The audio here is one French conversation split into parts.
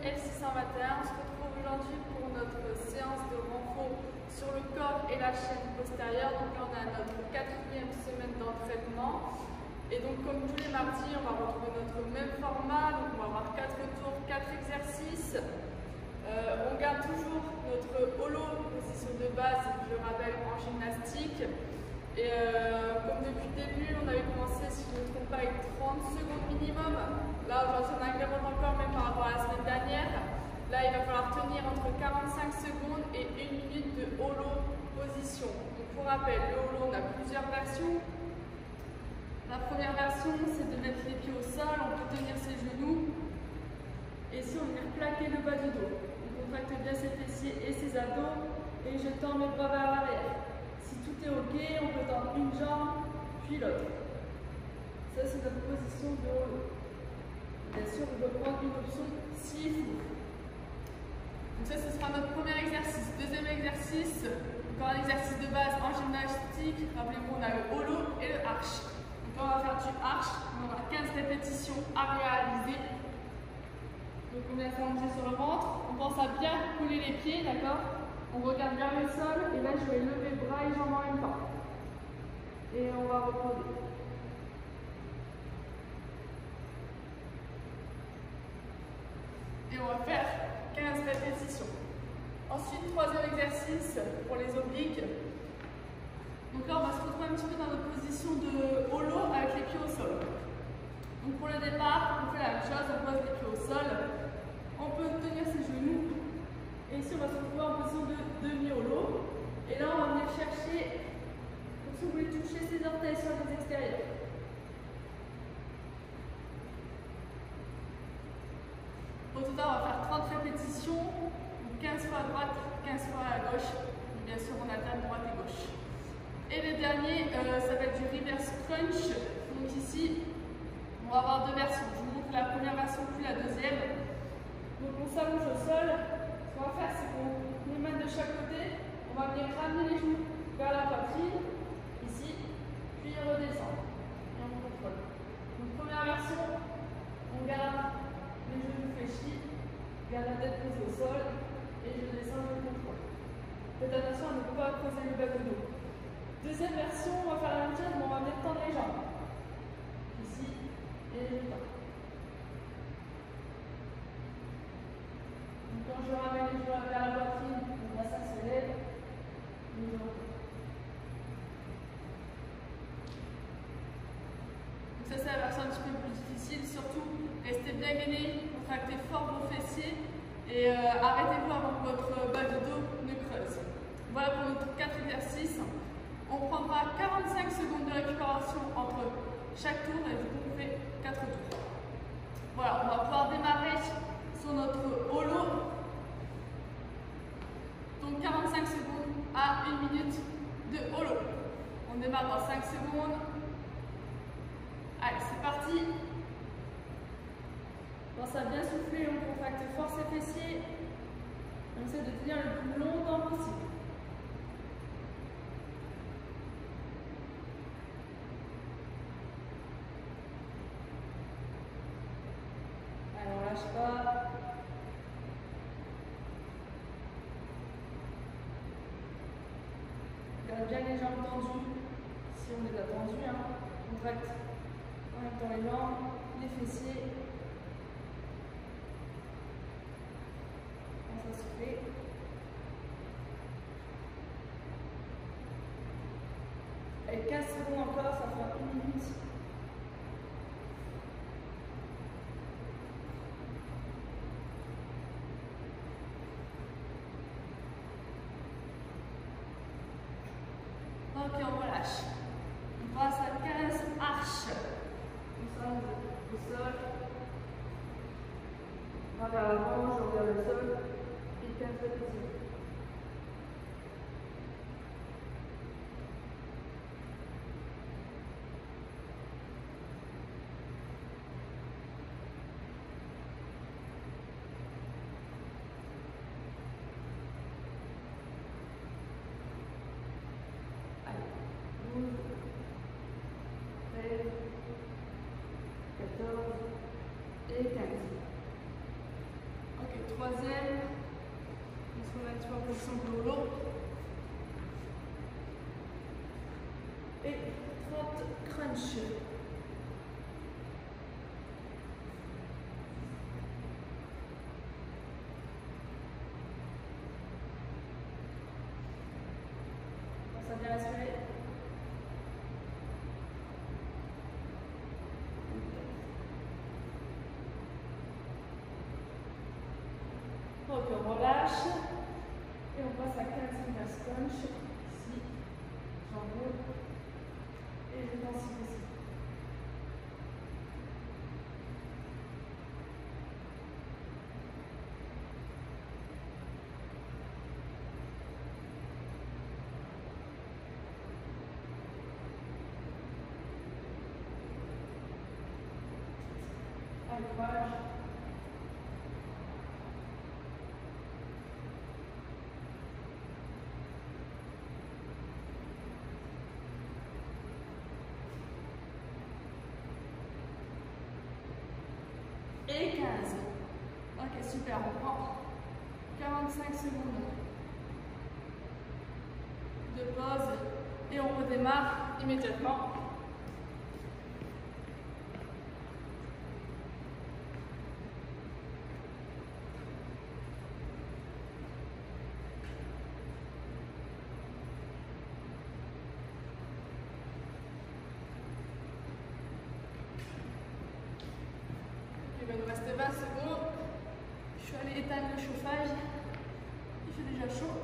L621. On se retrouve aujourd'hui pour notre séance de renfort sur le corps et la chaîne postérieure. Donc là on est à notre 4e semaine d'entraînement. Et donc comme tous les mardis, on va retrouver notre même format. Donc on va avoir 4 tours, 4 exercices. On garde toujours notre holo, position de base, je le rappelle, en gymnastique. Et comme depuis le début, on avait commencé, si je ne me trompe pas, avec 30 secondes minimum. Là, aujourd'hui, on incrémente encore, même par rapport à la semaine dernière. Là, il va falloir tenir entre 45 secondes et 1 minute de holo position. Donc, pour rappel, le holo, on a plusieurs versions. La première version, c'est de mettre les pieds au sol, on peut tenir ses genoux. Et ici, on vient plaquer le bas du dos. On contracte bien ses fessiers et ses abdos. Et je tends mes bras vers l'arrière. Si tout est OK, on peut tendre une jambe, puis l'autre. Ça, c'est notre position de holo. Bien sûr, on peut prendre une option s'il faut. Donc ça, ce sera notre premier exercice. Deuxième exercice, encore un exercice de base en gymnastique. Rappelez-vous, on a le holo et le arch. Donc là, on va faire du arch. On aura 15 répétitions à réaliser. Donc on vient s'allonger sur le ventre. On pense à bien couler les pieds, d'accord? On regarde vers le sol et là je vais lever bras et jambes en même temps. Et on va reposer. Et on va faire 15 répétitions. Ensuite, troisième exercice pour les obliques. Donc là on va se retrouver un petit peu dans notre position de holo avec les pieds au sol. Donc pour le départ, on fait la même chose, on pose les pieds au sol. On peut tenir ses genoux. Et ici, on va se retrouver en position de demi-holo. Et là, on va venir chercher, comme si vous voulez toucher ses orteils sur les extérieurs. Au total, on va faire 30 répétitions, 15 fois à droite, 15 fois à gauche. Et bien sûr, on alterne droite et gauche. Et le dernier, ça va être du reverse crunch. Donc ici, on va avoir deux versions. Je vous montre la première version puis la deuxième. Donc on s'allonge au sol. Ce qu'on va faire, c'est qu'on les mains de chaque côté. On va venir ramener les genoux vers la poitrine, ici, puis redescendre. Et on contrôle. Donc première version, on garde les genoux fléchis, garde la tête posée au sol, et je descends, je contrôle. Faites attention à ne pas creuser le bas du dos. Deuxième version, on va faire la même chose, mais on va venir tendre les jambes. Ici, et je tends. Quand je ramène les genoux vers la poitrine, le bassin se lève, et je retourne. Donc ça, c'est la version un petit peu plus difficile. Surtout, restez bien gainé, contractez fort vos fessiers et arrêtez-vous avant que votre bas de dos ne creuse. Voilà pour notre 4 exercices. On prendra 45 secondes de récupération entre chaque tour et du coup, on fait 4 tours. Voilà, on va pouvoir démarrer sur notre holo. Donc 45 secondes à 1 minute de holo. On démarre dans 5 secondes. Allez, c'est parti. Pense à bien souffler, on contracte fort ses fessiers. On essaie de tenir le plus longtemps possible. Allez, on lâche pas. Garde bien les jambes tendues, si on les a tendues, hein. Contracte en même temps les jambes, les fessiers. On va souffler. Et 15 secondes encore, ça fera 1 minute. Ok, on relâche. On passe à 15 arches. On s'allonge au sol. On va vers l'avant, je regarde le sol. Et 15 répétitions. Et 15. Ok. troisième. On se remet un petit peu en position blolo. Et 30 crunch. On va bien respirer. Ok, on relâche. Et on passe à 15 reverse crunch. Ici, j'enroule. Et je pense ici. Allez, courage. Et 15. Ok, super, on prend 45 secondes de pause et on redémarre immédiatement. Il va nous rester 20 secondes. Je suis allée éteindre le chauffage. Il fait déjà chaud.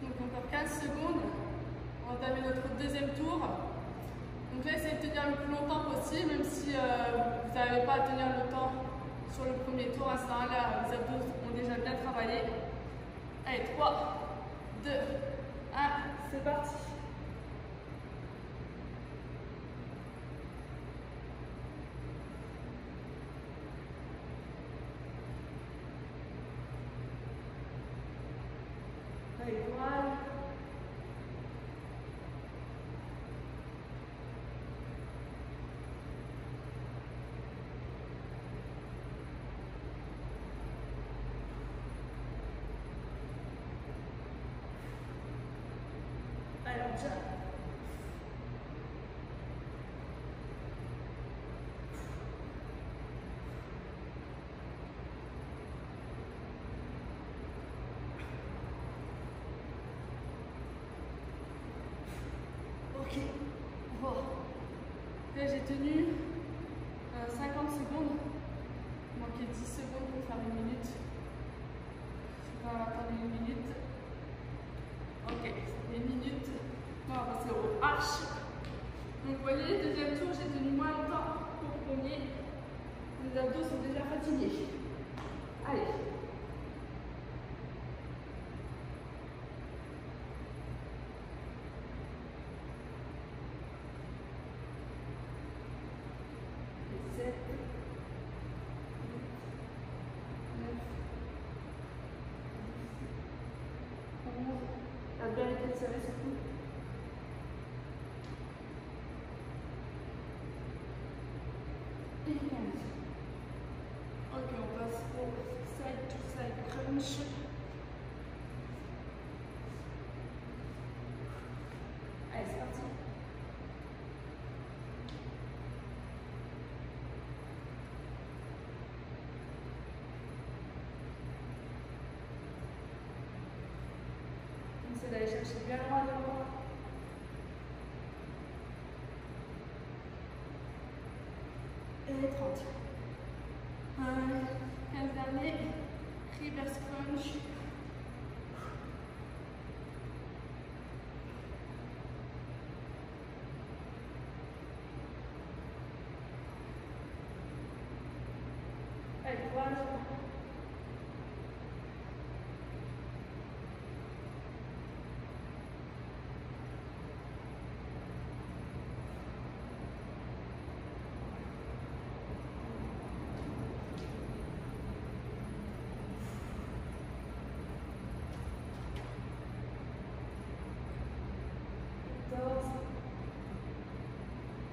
Donc encore 15 secondes. On va entamer notre deuxième tour. Donc là, essayez de tenir le plus longtemps possible, même si vous n'arrivez pas à tenir le temps sur le premier tour. À ce moment-là, les abdos ont déjà bien travaillé. Allez, 3, 2, 1, c'est parti. Allez, courage. Allez, on tient. Ok. Bon. Là, j'ai tenu 50 secondes. Il manquait 10 secondes pour faire une minute. Je vais attendre une minute. Ok, une minute. On va passer au arch. Donc, vous voyez, deuxième tour, j'ai tenu moins longtemps qu'au premier. Les abdos sont déjà fatigués. Allez. Bien été serré surtout. Et 15. Ok, on passe au side to side crunch. Allez, c'est parti. On essaie d'aller chercher bien loin devant. Et 30. 15 derniers. Reverse crunch. Allez, courage.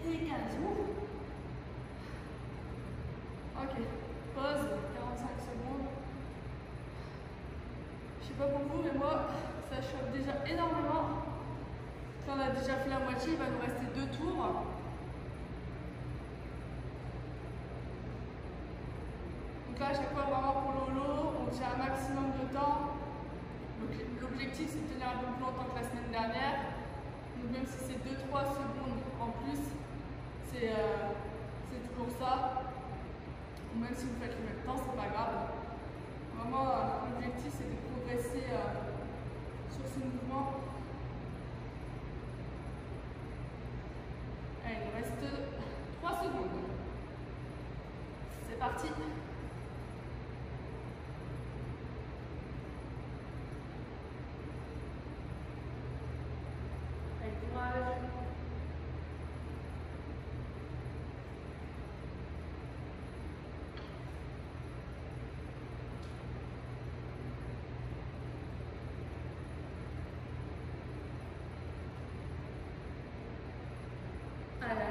Et 15. Ok, pause, 45 sais pas pour vous, mais moi, ça chauffe déjà énormément. Quand on a déjà fait la moitié, il va nous rester 2 tours. Donc là, à chaque fois, vraiment pour l'holo, on tient un maximum de temps. L'objectif, c'est de tenir un peu plus longtemps que la semaine dernière. Donc même si c'est 2-3 secondes en plus, c'est toujours ça. Ou même si vous faites le même temps, c'est pas grave. Vraiment, l'objectif, c'est de progresser sur ce mouvement. Allez, il nous reste 3 secondes. C'est parti. Allez, courage. À la